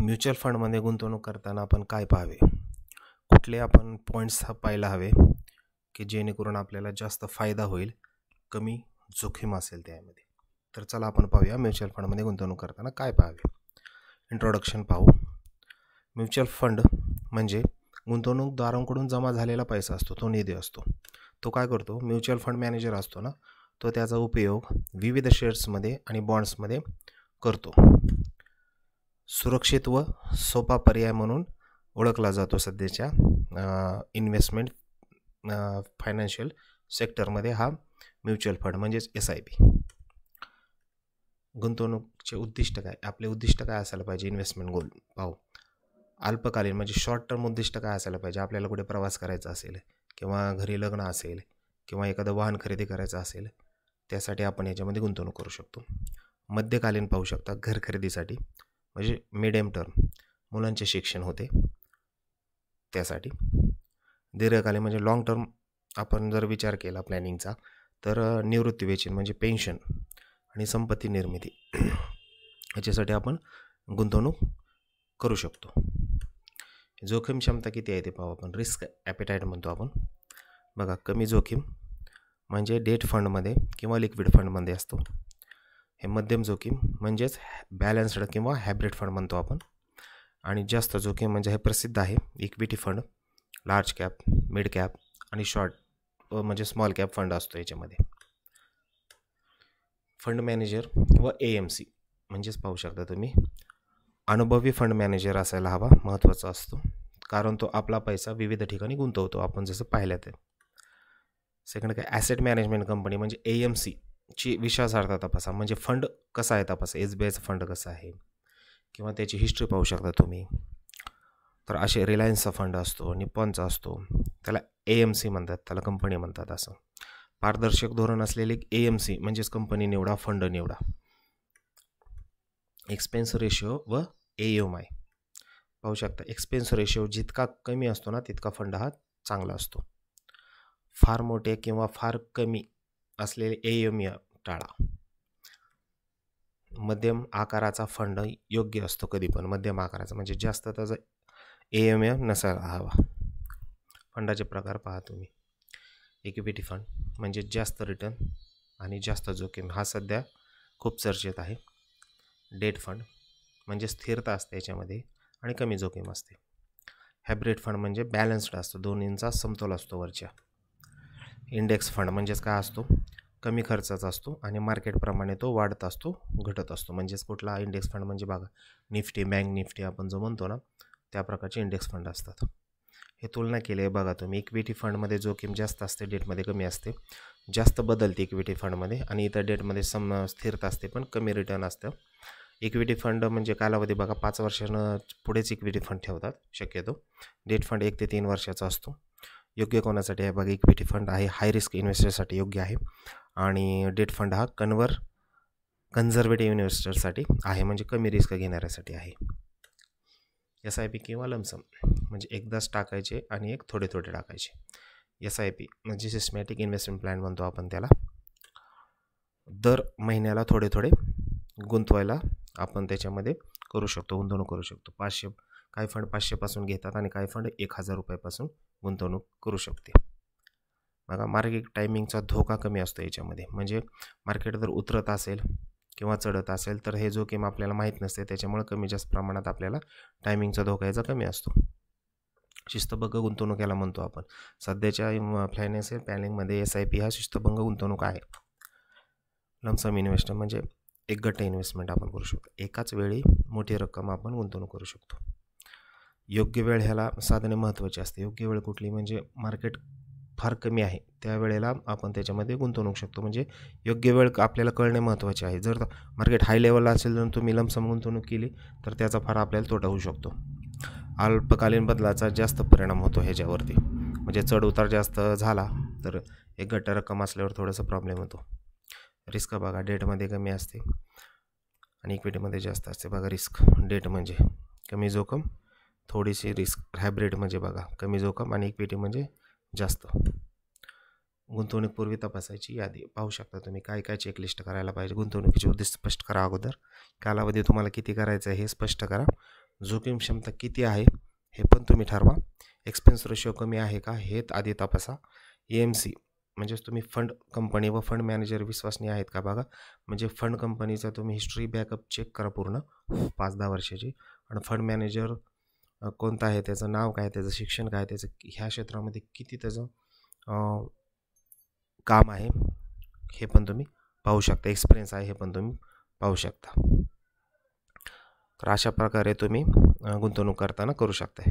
Mutual फंडमध्ये गुंतवणूक करताना आपण काय पाहावे, कुठले आपण पॉईंट्स पाहायला हवे की जेणेकरून आपल्याला जास्त फायदा होईल, कमी जोखीम असेल त्यामध्ये. तर चला आपण पाहूया म्युच्युअल फंडमध्ये गुंतवणूक करताना काय पाहावे. इंट्रोडक्शन पाहू. म्युच्युअल फंड म्हणजे गुंतवणूकदारांकडून जमा झालेला पैसा असतो, तो निधी असतो. तो काय करतो, म्युच्युअल फंड मॅनेजर असतो ना, तो त्याचा उपयोग विविध शेअर्समध्ये आणि बॉन्ड्समध्ये करतो. सुरक्षित व सोपा पर्याय म्हणून ओळखला जातो सध्याच्या इन्व्हेस्टमेंट फायनान्शियल सेक्टरमध्ये हा म्युच्युअल फंड म्हणजेच SIP. गुंतवणूकचे उद्दिष्ट काय, आपले उद्दिष्ट काय असायला पाहिजे, इन्व्हेस्टमेंट गोल पाहू. अल्पकालीन म्हणजे शॉर्ट टर्म उद्दिष्ट काय असायला पाहिजे, आपल्याला कुठे प्रवास करायचा असेल किंवा घरी लग्न असेल किंवा एखादं वाहन खरेदी करायचं असेल, त्यासाठी आपण याच्यामध्ये गुंतवणूक करू शकतो. मध्यकालीन पाहू शकता, घर खरेदीसाठी म्हणजे मिडियम टर्म, मुलांचे शिक्षण होते त्यासाठी. दीर्घकालीन म्हणजे लॉंग टर्म आपण जर विचार केला प्लॅनिंगचा, तर निवृत्ती वेतन म्हणजे पेन्शन आणि संपत्ती निर्मिती याच्यासाठी आपण गुंतवणूक करू शकतो. जोखीम क्षमता किती आहे ते पाहू आपण. रिस्क ॲपेटाईट म्हणतो आपण. बघा, कमी जोखीम म्हणजे डेट फंडमध्ये किंवा लिक्विड फंडमध्ये असतो. हे मध्यम जोखीम म्हणजेच बॅलन्स्ड किंवा हायब्रिड फंड म्हणतो आपण. आणि जास्त जोखीम म्हणजे हे प्रसिद्ध आहे equity fund, large cap, mid cap आणि शॉर्ट म्हणजे स्मॉल कॅप फंड असतो याच्यामध्ये. फंड मॅनेजर व AMC म्हणजेच पाहू शकता तुम्ही, अनुभवी फंड मॅनेजर असायला हवा, महत्त्वाचा असतो, कारण तो आपला पैसा विविध ठिकाणी गुंतवतो आपण जसं पाहिलं ते. सेकंड काय, ॲसेट मॅनेजमेंट कंपनी म्हणजे AMC ची विश्वासार्हता तपासा, म्हणजे फंड कसा आहे तपासा, SBIचा फंड कसा आहे किंवा त्याची हिस्ट्री पाहू शकता तुम्ही. तर असे रिलायन्सचा फंड असतो, निप्पॉनचा असतो, त्याला AMC म्हणतात, त्याला कंपनी म्हणतात. असं पारदर्शक धोरण असलेले AMC म्हणजेच कंपनी निवडा, फंड निवडा. एक्सपेन्स रेशिओ व AUM पाहू शकता. एक्सपेन्स रेशिओ जितका कमी असतो ना, तितका फंड हा चांगला असतो. फार मोठे किंवा फार कमी असलेले AUM टाळा. मध्यम आकाराचा फंड योग्य असतो कधी पण. मध्यम आकाराचा म्हणजे जास्त त्याचा AUM नसायला हवा. फंडाचे प्रकार पहा तुम्ही. इक्विटी फंड म्हणजे जास्त रिटर्न आणि जास्त जोखीम, हा सध्या खूप चर्चेत आहे. डेट फंड म्हणजे स्थिरता असते याच्यामध्ये आणि कमी जोखीम असते. हायब्रिड फंड म्हणजे बॅलन्स्ड असतो, दोन्हींचा समतोल असतो वरच्या. इंडेक्स फंड म्हणजेच काय असतो, कमी खर्चाचा असतो आणि मार्केटप्रमाणे तो वाढत असतो, घटत असतो. म्हणजेच कुठला इंडेक्स फंड म्हणजे बघा, निफ्टी, बँक निफ्टी आपण जो म्हणतो ना, त्या प्रकारचे इंडेक्स फंड असतात. हे तुलना केली आहे बघा तुम्ही. इक्विटी फंडमध्ये जोखीम जास्त असते, डेटमध्ये कमी असते, जास्त बदलते इक्विटी फंडमध्ये, आणि इतर डेटमध्ये स्थिरता असते पण कमी रिटर्न असतं. इक्विटी फंड म्हणजे कालावधी बघा 5 वर्षानं पुढेच इक्विटी फंड ठेवतात शक्यतो. डेट फंड 1 ते 3 वर्षाचा असतो. योग्य कोणासाठी आहे बघा, इक्विटी फंड आहे हाय रिस्क इन्व्हेस्टरसाठी योग्य आहे, आणि डेट फंड हा कन्झर्वेटिव्ह इन्व्हेस्टरसाठी आहे, म्हणजे कमी रिस्क घेणाऱ्यासाठी आहे. SIP किंवा लमसम म्हणजे एकदाच टाकायचे आणि एक थोडे थोडे टाकायचे. SIP म्हणजे सिस्टमॅटिक इन्व्हेस्टमेंट प्लॅन म्हणतो आपण त्याला. दर महिन्याला थोडे थोडे गुंतवायला आपण त्याच्यामध्ये करू शकतो, गुंतवणूक करू शकतो. 500 काही फंड 500 पासून घेतात आणि काही फंड 1000 रुपयापासून गुंतवणूक करू शकते. बघा, मार्केट टायमिंगचा धोका कमी असतो याच्यामध्ये. म्हणजे मार्केट जर उतरत असेल किंवा चढत असेल तर हे जोखीम आपल्याला माहीत नसते, त्याच्यामुळे कमी जास्त प्रमाणात आपल्याला टायमिंगचा धोका याचा कमी असतो. शिस्तबद्ध गुंतवणूक याला म्हणतो आपण. सध्याच्या फायनान्शियल प्लॅनिंगमध्ये SIP हा शिस्तबद्ध गुंतवणूक आहे. लमसम इन्व्हेस्टमेंट म्हणजे एक गट इन्व्हेस्टमेंट आपण करू शकतो, एकाच वेळी मोठी रक्कम आपण गुंतवणूक करू शकतो. योग्य वेळ ह्याला साधने महत्त्वाची असते. योग्य वेळ कुठली म्हणजे मार्केट फार कमी आहे त्यावेळेला आपण त्याच्यामध्ये गुंतवणूक शकतो. म्हणजे योग्य वेळ आपल्याला कळणे महत्त्वाचे आहे. जर मार्केट हाय लेवलला असेल तर तुम्ही लमसम गुंतवणूक केली तर त्याचा फार आपल्याला तोटा होऊ शकतो. अल्पकालीन बदलाचा जास्त परिणाम होतो ह्याच्यावरती. म्हणजे चढ उतार जास्त झाला तर एक गट रक्कम असल्यावर थोडासा प्रॉब्लेम होतो. रिस्क बघा, डेटमध्ये कमी असते आणि इक्विटीमध्ये जास्त असते. बघा, रिस्क डेट म्हणजे कमी जोखम, थोडीशी रिस्क. हायब्रिड म्हणजे बघा कमी जोखम आणि इक्विटी म्हणजे जास्त. गुंतवणूकपूर्वी तपासायची यादी पाहू शकता तुम्ही. काय काय चेकलिस्ट करायला पाहिजे. गुंतवणुकीचे उद्दिष्ट स्पष्ट करा अगोदर. कालावधी तुम्हाला किती करायचं आहे हे स्पष्ट करा. जोखीम क्षमता किती आहे हे पण तुम्ही ठरवा. एक्सपेन्स रेशो कमी आहे का हे आधी तपासा. EMC म्हणजेच तुम्ही फंड कंपनी व फंड मॅनेजर विश्वसनीय आहेत का बघा. म्हणजे फंड कंपनीचा तुम्ही हिस्ट्री बॅकअप चेक करा पूर्ण 5-10 वर्षाची. आणि फंड मॅनेजर कोणता आहे, त्याचं नाव काय, त्याचं शिक्षण काय, त्याचं ह्या क्षेत्रामध्ये किती त्याचं काम आहे हे पण तुम्ही पाहू शकता. एक्सपिरियन्स आहे हे पण तुम्ही पाहू शकता. तर अशा प्रकारे तुम्ही गुंतवणूक करताना करू शकता.